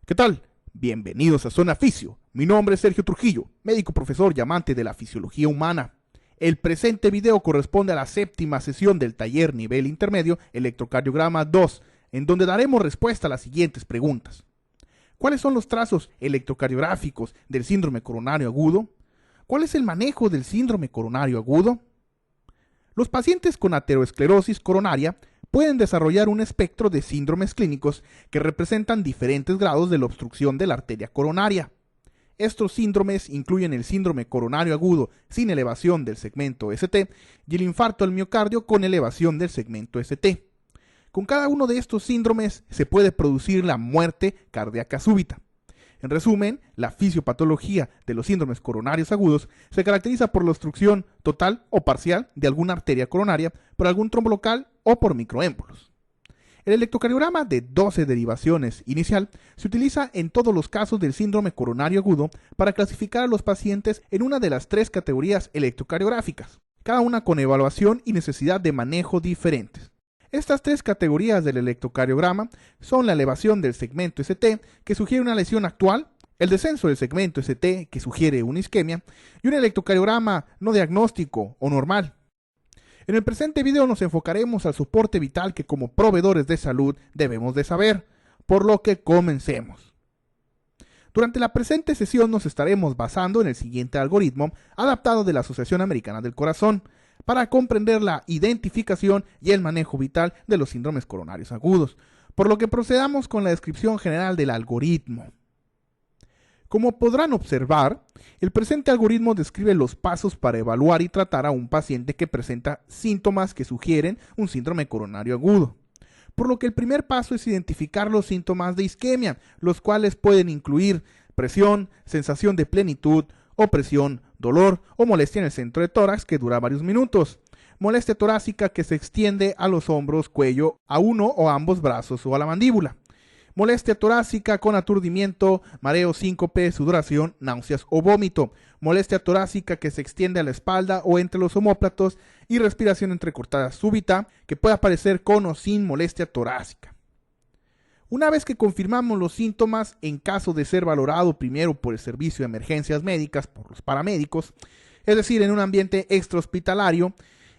¿Qué tal? Bienvenidos a Zona Fisio. Mi nombre es Sergio Trujillo, médico profesor y amante de la fisiología humana. El presente video corresponde a la séptima sesión del taller nivel intermedio Electrocardiograma 2, en donde daremos respuesta a las siguientes preguntas. ¿Cuáles son los trazos electrocardiográficos del síndrome coronario agudo? ¿Cuál es el manejo del síndrome coronario agudo? Los pacientes con aterosclerosis coronaria pueden desarrollar un espectro de síndromes clínicos que representan diferentes grados de la obstrucción de la arteria coronaria. Estos síndromes incluyen el síndrome coronario agudo sin elevación del segmento ST y el infarto al miocardio con elevación del segmento ST. Con cada uno de estos síndromes se puede producir la muerte cardíaca súbita. En resumen, la fisiopatología de los síndromes coronarios agudos se caracteriza por la obstrucción total o parcial de alguna arteria coronaria por algún trombo local o por microémbolos. El electrocardiograma de 12 derivaciones inicial se utiliza en todos los casos del síndrome coronario agudo para clasificar a los pacientes en una de las tres categorías electrocardiográficas, cada una con evaluación y necesidad de manejo diferentes. Estas tres categorías del electrocardiograma son la elevación del segmento ST, que sugiere una lesión actual, el descenso del segmento ST, que sugiere una isquemia, y un electrocardiograma no diagnóstico o normal. En el presente video nos enfocaremos al soporte vital que como proveedores de salud debemos de saber, por lo que comencemos. Durante la presente sesión nos estaremos basando en el siguiente algoritmo adaptado de la Asociación Americana del Corazón, para comprender la identificación y el manejo vital de los síndromes coronarios agudos, por lo que procedamos con la descripción general del algoritmo. Como podrán observar, el presente algoritmo describe los pasos para evaluar y tratar a un paciente que presenta síntomas que sugieren un síndrome coronario agudo. Por lo que el primer paso es identificar los síntomas de isquemia, los cuales pueden incluir presión, sensación de plenitud, opresión, dolor o molestia en el centro de tórax que dura varios minutos, molestia torácica que se extiende a los hombros, cuello, a uno o ambos brazos o a la mandíbula, molestia torácica con aturdimiento, mareo, síncope, sudoración, náuseas o vómito, molestia torácica que se extiende a la espalda o entre los omóplatos y respiración entrecortada súbita que puede aparecer con o sin molestia torácica. Una vez que confirmamos los síntomas, en caso de ser valorado primero por el servicio de emergencias médicas, por los paramédicos, es decir, en un ambiente extrahospitalario,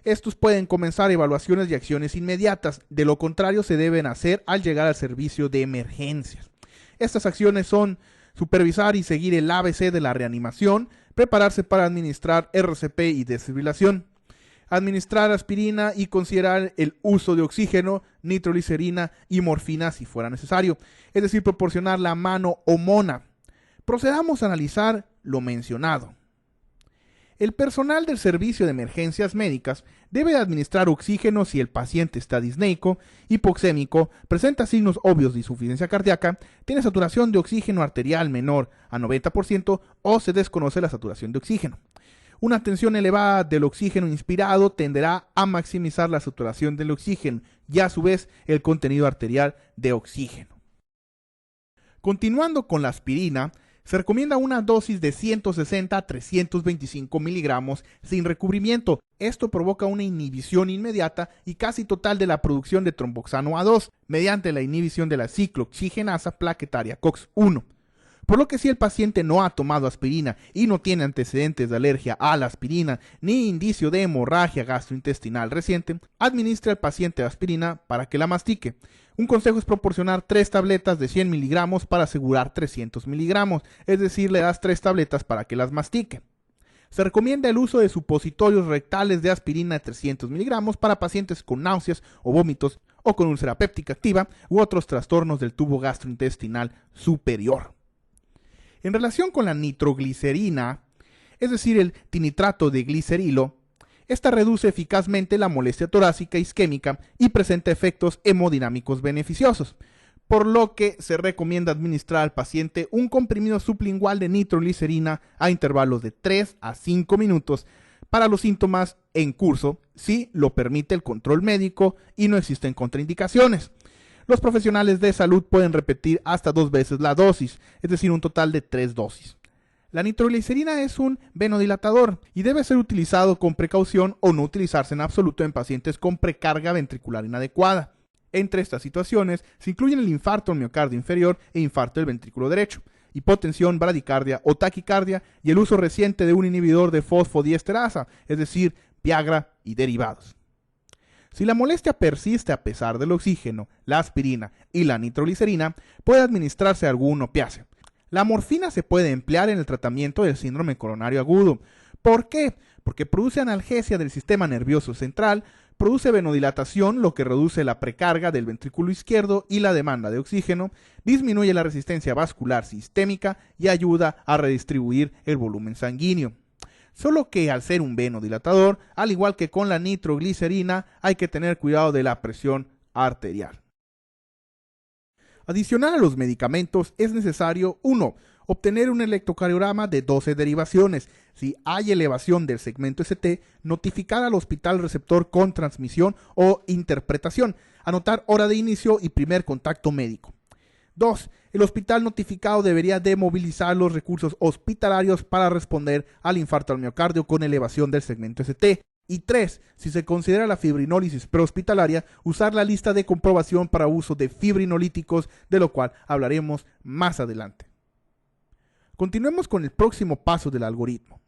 estos pueden comenzar evaluaciones y acciones inmediatas, de lo contrario se deben hacer al llegar al servicio de emergencias. Estas acciones son supervisar y seguir el ABC de la reanimación, prepararse para administrar RCP y desfibrilación, administrar aspirina y considerar el uso de oxígeno, nitroglicerina y morfina si fuera necesario, es decir, proporcionar la mano o mona. Procedamos a analizar lo mencionado. El personal del servicio de emergencias médicas debe administrar oxígeno si el paciente está disneico, hipoxémico, presenta signos obvios de insuficiencia cardíaca, tiene saturación de oxígeno arterial menor a 90% o se desconoce la saturación de oxígeno. Una tensión elevada del oxígeno inspirado tenderá a maximizar la saturación del oxígeno y a su vez el contenido arterial de oxígeno. Continuando con la aspirina, se recomienda una dosis de 160 a 325 miligramos sin recubrimiento. Esto provoca una inhibición inmediata y casi total de la producción de tromboxano A2 mediante la inhibición de la ciclooxigenasa plaquetaria COX-1. Por lo que si el paciente no ha tomado aspirina y no tiene antecedentes de alergia a la aspirina ni indicio de hemorragia gastrointestinal reciente, administre al paciente aspirina para que la mastique. Un consejo es proporcionar 3 tabletas de 100 miligramos para asegurar 300 miligramos, es decir, le das 3 tabletas para que las mastique. Se recomienda el uso de supositorios rectales de aspirina de 300 miligramos para pacientes con náuseas o vómitos o con úlcera péptica activa u otros trastornos del tubo gastrointestinal superior. En relación con la nitroglicerina, es decir, el tinitrato de glicerilo, esta reduce eficazmente la molestia torácica isquémica y presenta efectos hemodinámicos beneficiosos, por lo que se recomienda administrar al paciente un comprimido sublingual de nitroglicerina a intervalos de 3 a 5 minutos para los síntomas en curso, si lo permite el control médico y no existen contraindicaciones. Los profesionales de salud pueden repetir hasta 2 veces la dosis, es decir, un total de 3 dosis. La nitroglicerina es un venodilatador y debe ser utilizado con precaución o no utilizarse en absoluto en pacientes con precarga ventricular inadecuada. Entre estas situaciones se incluyen el infarto al miocardio inferior e infarto del ventrículo derecho, hipotensión, bradicardia o taquicardia y el uso reciente de un inhibidor de fosfodiesterasa, es decir, Viagra y derivados. Si la molestia persiste a pesar del oxígeno, la aspirina y la nitroglicerina, puede administrarse algún opiáceo. La morfina se puede emplear en el tratamiento del síndrome coronario agudo. ¿Por qué? Porque produce analgesia del sistema nervioso central, produce venodilatación, lo que reduce la precarga del ventrículo izquierdo y la demanda de oxígeno, disminuye la resistencia vascular sistémica y ayuda a redistribuir el volumen sanguíneo. Solo que al ser un venodilatador, al igual que con la nitroglicerina, hay que tener cuidado de la presión arterial. Adicional a los medicamentos, es necesario 1. Obtener un electrocardiograma de 12 derivaciones. Si hay elevación del segmento ST, notificar al hospital receptor con transmisión o interpretación. Anotar hora de inicio y primer contacto médico. 2. El hospital notificado debería de movilizar los recursos hospitalarios para responder al infarto al miocardio con elevación del segmento ST. Y 3. Si se considera la fibrinólisis prehospitalaria, usar la lista de comprobación para uso de fibrinolíticos, de lo cual hablaremos más adelante. Continuemos con el próximo paso del algoritmo.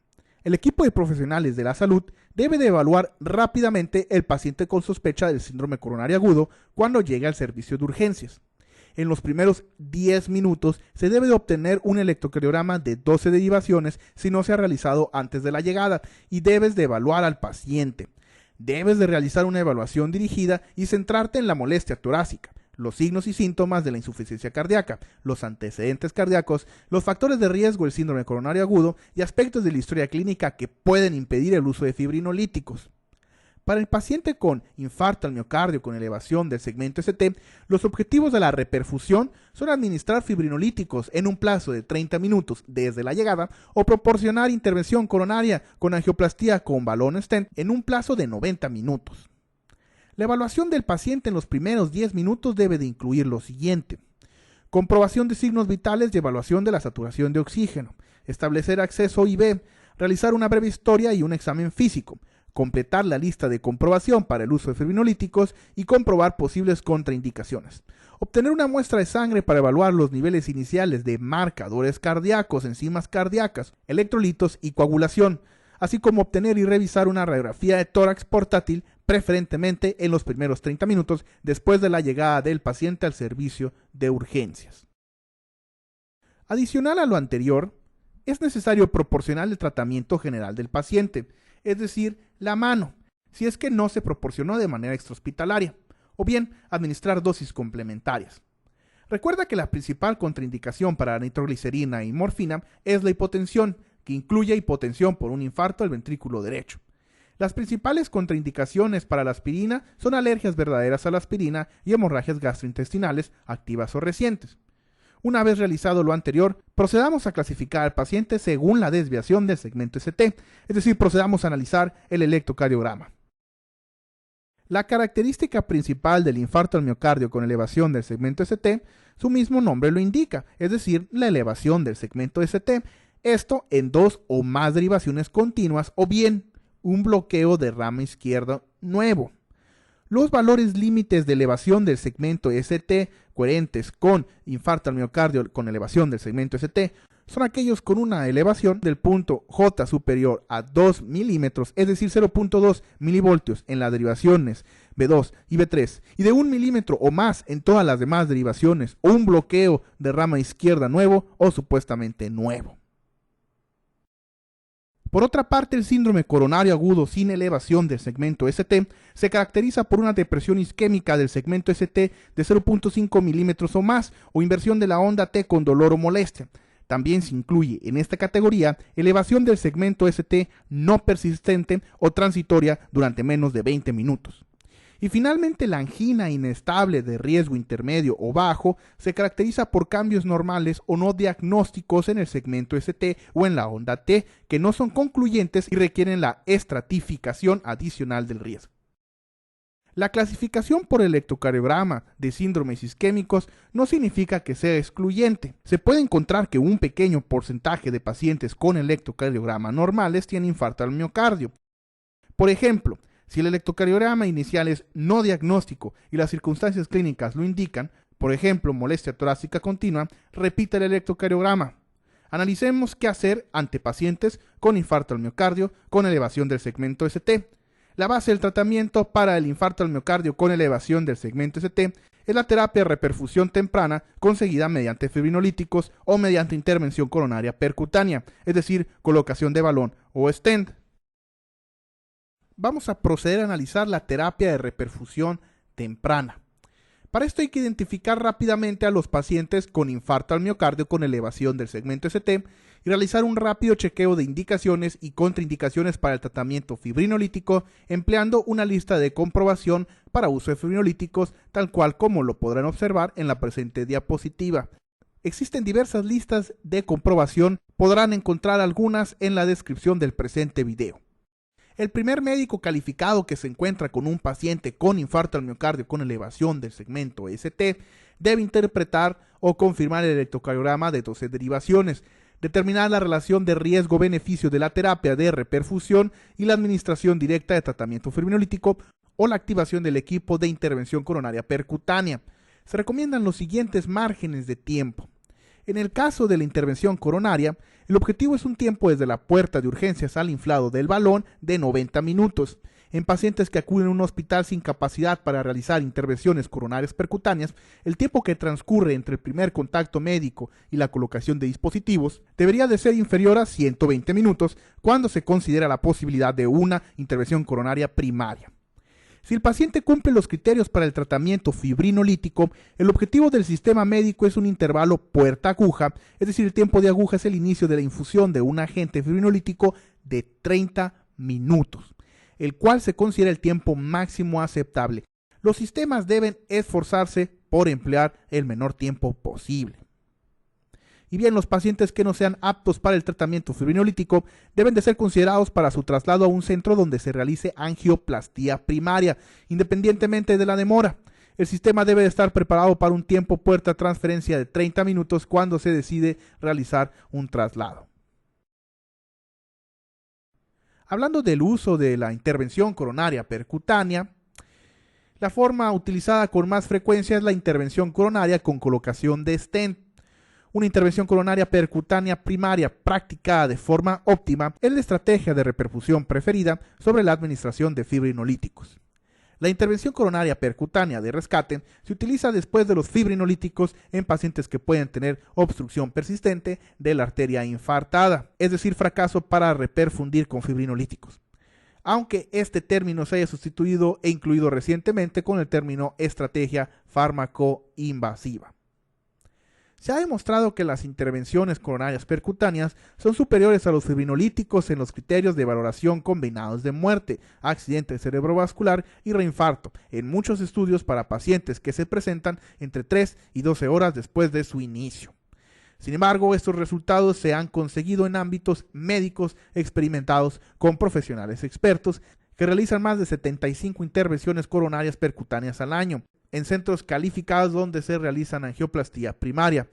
El equipo de profesionales de la salud debe de evaluar rápidamente el paciente con sospecha del síndrome coronario agudo cuando llegue al servicio de urgencias. En los primeros 10 minutos se debe de obtener un electrocardiograma de 12 derivaciones si no se ha realizado antes de la llegada y debes de evaluar al paciente. Debes de realizar una evaluación dirigida y centrarte en la molestia torácica, los signos y síntomas de la insuficiencia cardíaca, los antecedentes cardíacos, los factores de riesgo del síndrome coronario agudo y aspectos de la historia clínica que pueden impedir el uso de fibrinolíticos. Para el paciente con infarto al miocardio con elevación del segmento ST, los objetivos de la reperfusión son administrar fibrinolíticos en un plazo de 30 minutos desde la llegada o proporcionar intervención coronaria con angioplastía con balón stent en un plazo de 90 minutos. La evaluación del paciente en los primeros 10 minutos debe de incluir lo siguiente: comprobación de signos vitales y evaluación de la saturación de oxígeno, establecer acceso IV, realizar una breve historia y un examen físico, completar la lista de comprobación para el uso de fibrinolíticos y comprobar posibles contraindicaciones. Obtener una muestra de sangre para evaluar los niveles iniciales de marcadores cardíacos, enzimas cardíacas, electrolitos y coagulación, así como obtener y revisar una radiografía de tórax portátil, preferentemente en los primeros 30 minutos después de la llegada del paciente al servicio de urgencias. Adicional a lo anterior, es necesario proporcionar el tratamiento general del paciente, es decir, la mano, si es que no se proporcionó de manera extrahospitalaria, o bien administrar dosis complementarias. Recuerda que la principal contraindicación para la nitroglicerina y morfina es la hipotensión, que incluye hipotensión por un infarto del ventrículo derecho. Las principales contraindicaciones para la aspirina son alergias verdaderas a la aspirina y hemorragias gastrointestinales activas o recientes. Una vez realizado lo anterior, procedamos a clasificar al paciente según la desviación del segmento ST, es decir, procedamos a analizar el electrocardiograma. La característica principal del infarto al miocardio con elevación del segmento ST, su mismo nombre lo indica, es decir, la elevación del segmento ST, esto en 2 o más derivaciones continuas o bien un bloqueo de rama izquierda nuevo. Los valores límites de elevación del segmento ST coherentes con infarto al miocardio con elevación del segmento ST son aquellos con una elevación del punto J superior a 2 milímetros, es decir, 0.2 milivoltios en las derivaciones B2 y B3, y de 1 milímetro o más en todas las demás derivaciones, o un bloqueo de rama izquierda nuevo o supuestamente nuevo. Por otra parte, el síndrome coronario agudo sin elevación del segmento ST se caracteriza por una depresión isquémica del segmento ST de 0.5 milímetros o más, o inversión de la onda T con dolor o molestia. También se incluye en esta categoría elevación del segmento ST no persistente o transitoria durante menos de 20 minutos. Y finalmente, la angina inestable de riesgo intermedio o bajo se caracteriza por cambios normales o no diagnósticos en el segmento ST o en la onda T que no son concluyentes y requieren la estratificación adicional del riesgo. La clasificación por electrocardiograma de síndromes isquémicos no significa que sea excluyente. Se puede encontrar que un pequeño porcentaje de pacientes con electrocardiograma normales tienen infarto al miocardio. Por ejemplo, Si el electrocardiograma inicial es no diagnóstico y las circunstancias clínicas lo indican, por ejemplo, molestia torácica continua, repita el electrocardiograma. Analicemos qué hacer ante pacientes con infarto al miocardio con elevación del segmento ST. La base del tratamiento para el infarto al miocardio con elevación del segmento ST es la terapia de reperfusión temprana conseguida mediante fibrinolíticos o mediante intervención coronaria percutánea, es decir, colocación de balón o stent. Vamos a proceder a analizar la terapia de reperfusión temprana. Para esto hay que identificar rápidamente a los pacientes con infarto al miocardio con elevación del segmento ST y realizar un rápido chequeo de indicaciones y contraindicaciones para el tratamiento fibrinolítico empleando una lista de comprobación para uso de fibrinolíticos tal cual como lo podrán observar en la presente diapositiva. Existen diversas listas de comprobación, podrán encontrar algunas en la descripción del presente video. El primer médico calificado que se encuentra con un paciente con infarto al miocardio con elevación del segmento ST debe interpretar o confirmar el electrocardiograma de 12 derivaciones, determinar la relación de riesgo-beneficio de la terapia de reperfusión y la administración directa de tratamiento fibrinolítico o la activación del equipo de intervención coronaria percutánea. Se recomiendan los siguientes márgenes de tiempo. En el caso de la intervención coronaria, el objetivo es un tiempo desde la puerta de urgencias al inflado del balón de 90 minutos. En pacientes que acuden a un hospital sin capacidad para realizar intervenciones coronarias percutáneas, el tiempo que transcurre entre el primer contacto médico y la colocación de dispositivos debería de ser inferior a 120 minutos cuando se considera la posibilidad de una intervención coronaria primaria. Si el paciente cumple los criterios para el tratamiento fibrinolítico, el objetivo del sistema médico es un intervalo puerta-aguja, es decir, el tiempo de aguja es el inicio de la infusión de un agente fibrinolítico de 30 minutos, el cual se considera el tiempo máximo aceptable. Los sistemas deben esforzarse por emplear el menor tiempo posible. Y bien, los pacientes que no sean aptos para el tratamiento fibrinolítico deben de ser considerados para su traslado a un centro donde se realice angioplastía primaria, independientemente de la demora. El sistema debe de estar preparado para un tiempo puerta transferencia de 30 minutos cuando se decide realizar un traslado. Hablando del uso de la intervención coronaria percutánea, la forma utilizada con más frecuencia es la intervención coronaria con colocación de stent. Una intervención coronaria percutánea primaria practicada de forma óptima es la estrategia de reperfusión preferida sobre la administración de fibrinolíticos. La intervención coronaria percutánea de rescate se utiliza después de los fibrinolíticos en pacientes que pueden tener obstrucción persistente de la arteria infartada, es decir, fracaso para reperfundir con fibrinolíticos. Aunque este término se haya sustituido e incluido recientemente con el término estrategia fármaco-invasiva. Se ha demostrado que las intervenciones coronarias percutáneas son superiores a los fibrinolíticos en los criterios de valoración combinados de muerte, accidente cerebrovascular y reinfarto, en muchos estudios para pacientes que se presentan entre 3 y 12 horas después de su inicio. Sin embargo, estos resultados se han conseguido en ámbitos médicos experimentados con profesionales expertos que realizan más de 75 intervenciones coronarias percutáneas al año, en centros calificados donde se realizan angioplastía primaria,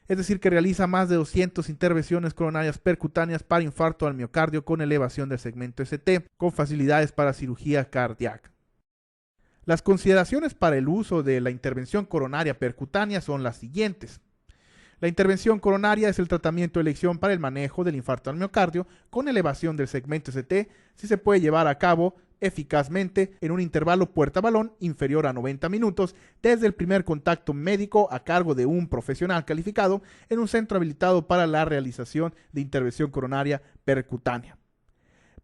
es decir, que realiza más de 200 intervenciones coronarias percutáneas para infarto al miocardio con elevación del segmento ST, con facilidades para cirugía cardíaca. Las consideraciones para el uso de la intervención coronaria percutánea son las siguientes. La intervención coronaria es el tratamiento de elección para el manejo del infarto al miocardio con elevación del segmento ST si se puede llevar a cabo eficazmente en un intervalo puerta-balón inferior a 90 minutos desde el primer contacto médico a cargo de un profesional calificado en un centro habilitado para la realización de intervención coronaria percutánea.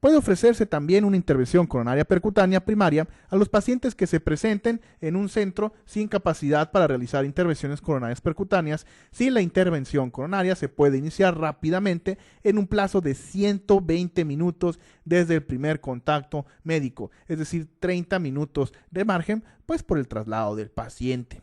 Puede ofrecerse también una intervención coronaria percutánea primaria a los pacientes que se presenten en un centro sin capacidad para realizar intervenciones coronarias percutáneas si la intervención coronaria se puede iniciar rápidamente en un plazo de 120 minutos desde el primer contacto médico, es decir, 30 minutos de margen, pues por el traslado del paciente.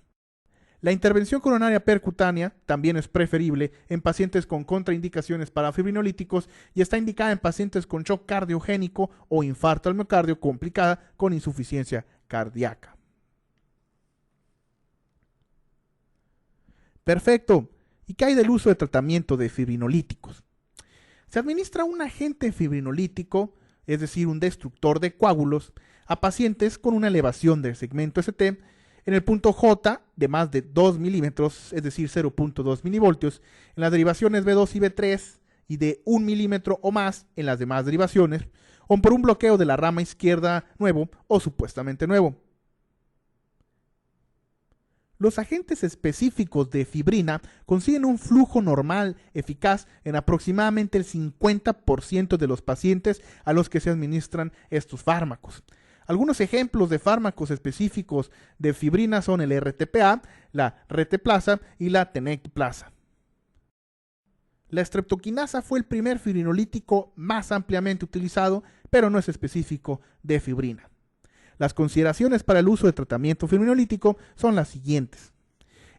La intervención coronaria percutánea también es preferible en pacientes con contraindicaciones para fibrinolíticos y está indicada en pacientes con shock cardiogénico o infarto al miocardio complicada con insuficiencia cardíaca. Perfecto. ¿Y qué hay del uso de tratamiento de fibrinolíticos? Se administra un agente fibrinolítico, es decir, un destructor de coágulos, a pacientes con una elevación del segmento ST en el punto J de más de 2 milímetros, es decir, 0.2 milivoltios, en las derivaciones B2 y B3 y de 1 milímetro o más en las demás derivaciones, o por un bloqueo de la rama izquierda nuevo o supuestamente nuevo. Los agentes específicos de fibrina consiguen un flujo normal eficaz en aproximadamente el 50% de los pacientes a los que se administran estos fármacos. Algunos ejemplos de fármacos específicos de fibrina son el RTPA, la reteplasa y la tenecteplasa. La streptokinasa fue el primer fibrinolítico más ampliamente utilizado, pero no es específico de fibrina. Las consideraciones para el uso de tratamiento fibrinolítico son las siguientes.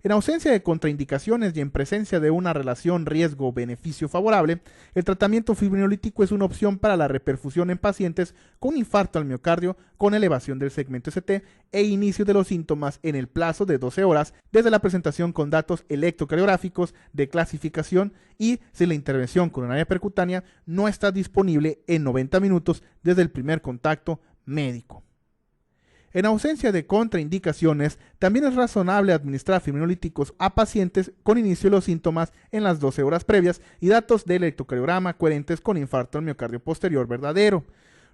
En ausencia de contraindicaciones y en presencia de una relación riesgo-beneficio favorable, el tratamiento fibrinolítico es una opción para la reperfusión en pacientes con infarto al miocardio con elevación del segmento ST e inicio de los síntomas en el plazo de 12 horas desde la presentación con datos electrocardiográficos de clasificación y si la intervención coronaria percutánea no está disponible en 90 minutos desde el primer contacto médico. En ausencia de contraindicaciones, también es razonable administrar fibrinolíticos a pacientes con inicio de los síntomas en las 12 horas previas y datos de electrocardiograma coherentes con infarto al miocardio posterior verdadero.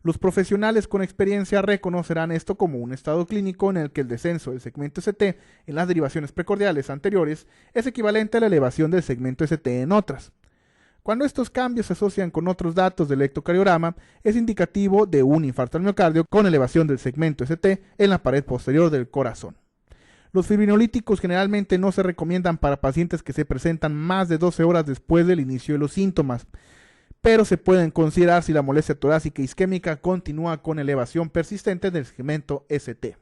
Los profesionales con experiencia reconocerán esto como un estado clínico en el que el descenso del segmento ST en las derivaciones precordiales anteriores es equivalente a la elevación del segmento ST en otras. Cuando estos cambios se asocian con otros datos del electrocardiograma, es indicativo de un infarto al miocardio con elevación del segmento ST en la pared posterior del corazón. Los fibrinolíticos generalmente no se recomiendan para pacientes que se presentan más de 12 horas después del inicio de los síntomas, pero se pueden considerar si la molestia torácica isquémica continúa con elevación persistente del segmento ST.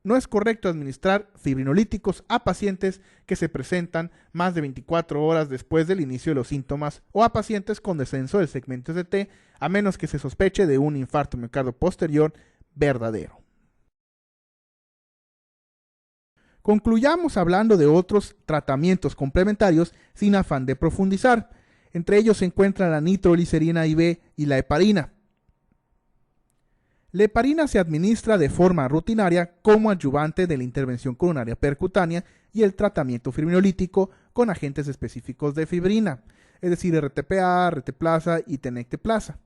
No es correcto administrar fibrinolíticos a pacientes que se presentan más de 24 horas después del inicio de los síntomas o a pacientes con descenso del segmento ST, a menos que se sospeche de un infarto miocardio posterior verdadero. Concluyamos hablando de otros tratamientos complementarios sin afán de profundizar. Entre ellos se encuentran la nitroglicerina IV y la heparina. La heparina se administra de forma rutinaria como adyuvante de la intervención coronaria percutánea y el tratamiento fibrinolítico con agentes específicos de fibrina, es decir, RTPA, reteplasa y tenecteplasa.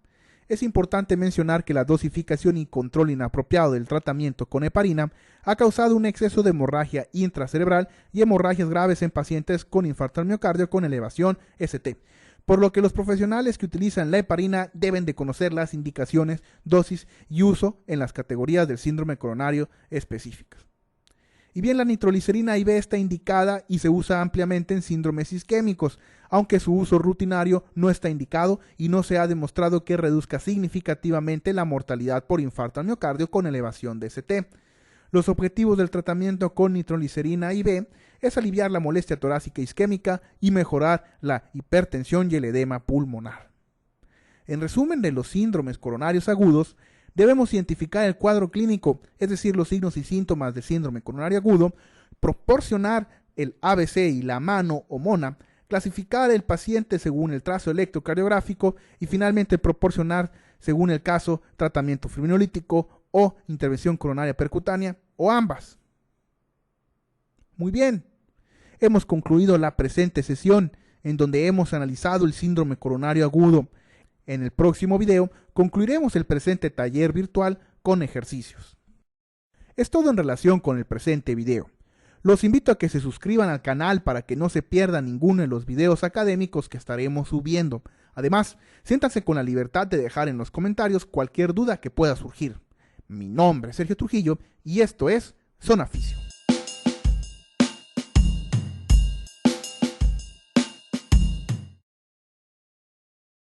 Es importante mencionar que la dosificación y control inapropiado del tratamiento con heparina ha causado un exceso de hemorragia intracerebral y hemorragias graves en pacientes con infarto al miocardio con elevación ST, por lo que los profesionales que utilizan la heparina deben de conocer las indicaciones, dosis y uso en las categorías del síndrome coronario específicas. Y bien, la nitroglicerina IV está indicada y se usa ampliamente en síndromes isquémicos, aunque su uso rutinario no está indicado y no se ha demostrado que reduzca significativamente la mortalidad por infarto al miocardio con elevación de ST. Los objetivos del tratamiento con nitroglicerina IV es aliviar la molestia torácica isquémica y mejorar la hipertensión y el edema pulmonar. En resumen de los síndromes coronarios agudos, debemos identificar el cuadro clínico, es decir, los signos y síntomas del síndrome coronario agudo, proporcionar el ABC y la mano o mona, clasificar el paciente según el trazo electrocardiográfico y finalmente proporcionar, según el caso, tratamiento fibrinolítico o intervención coronaria percutánea o ambas. Muy bien, hemos concluido la presente sesión en donde hemos analizado el síndrome coronario agudo. En el próximo video concluiremos el presente taller virtual con ejercicios. Es todo en relación con el presente video. Los invito a que se suscriban al canal para que no se pierda ninguno de los videos académicos que estaremos subiendo. Además, siéntanse con la libertad de dejar en los comentarios cualquier duda que pueda surgir. Mi nombre es Sergio Trujillo y esto es Zona Fisio.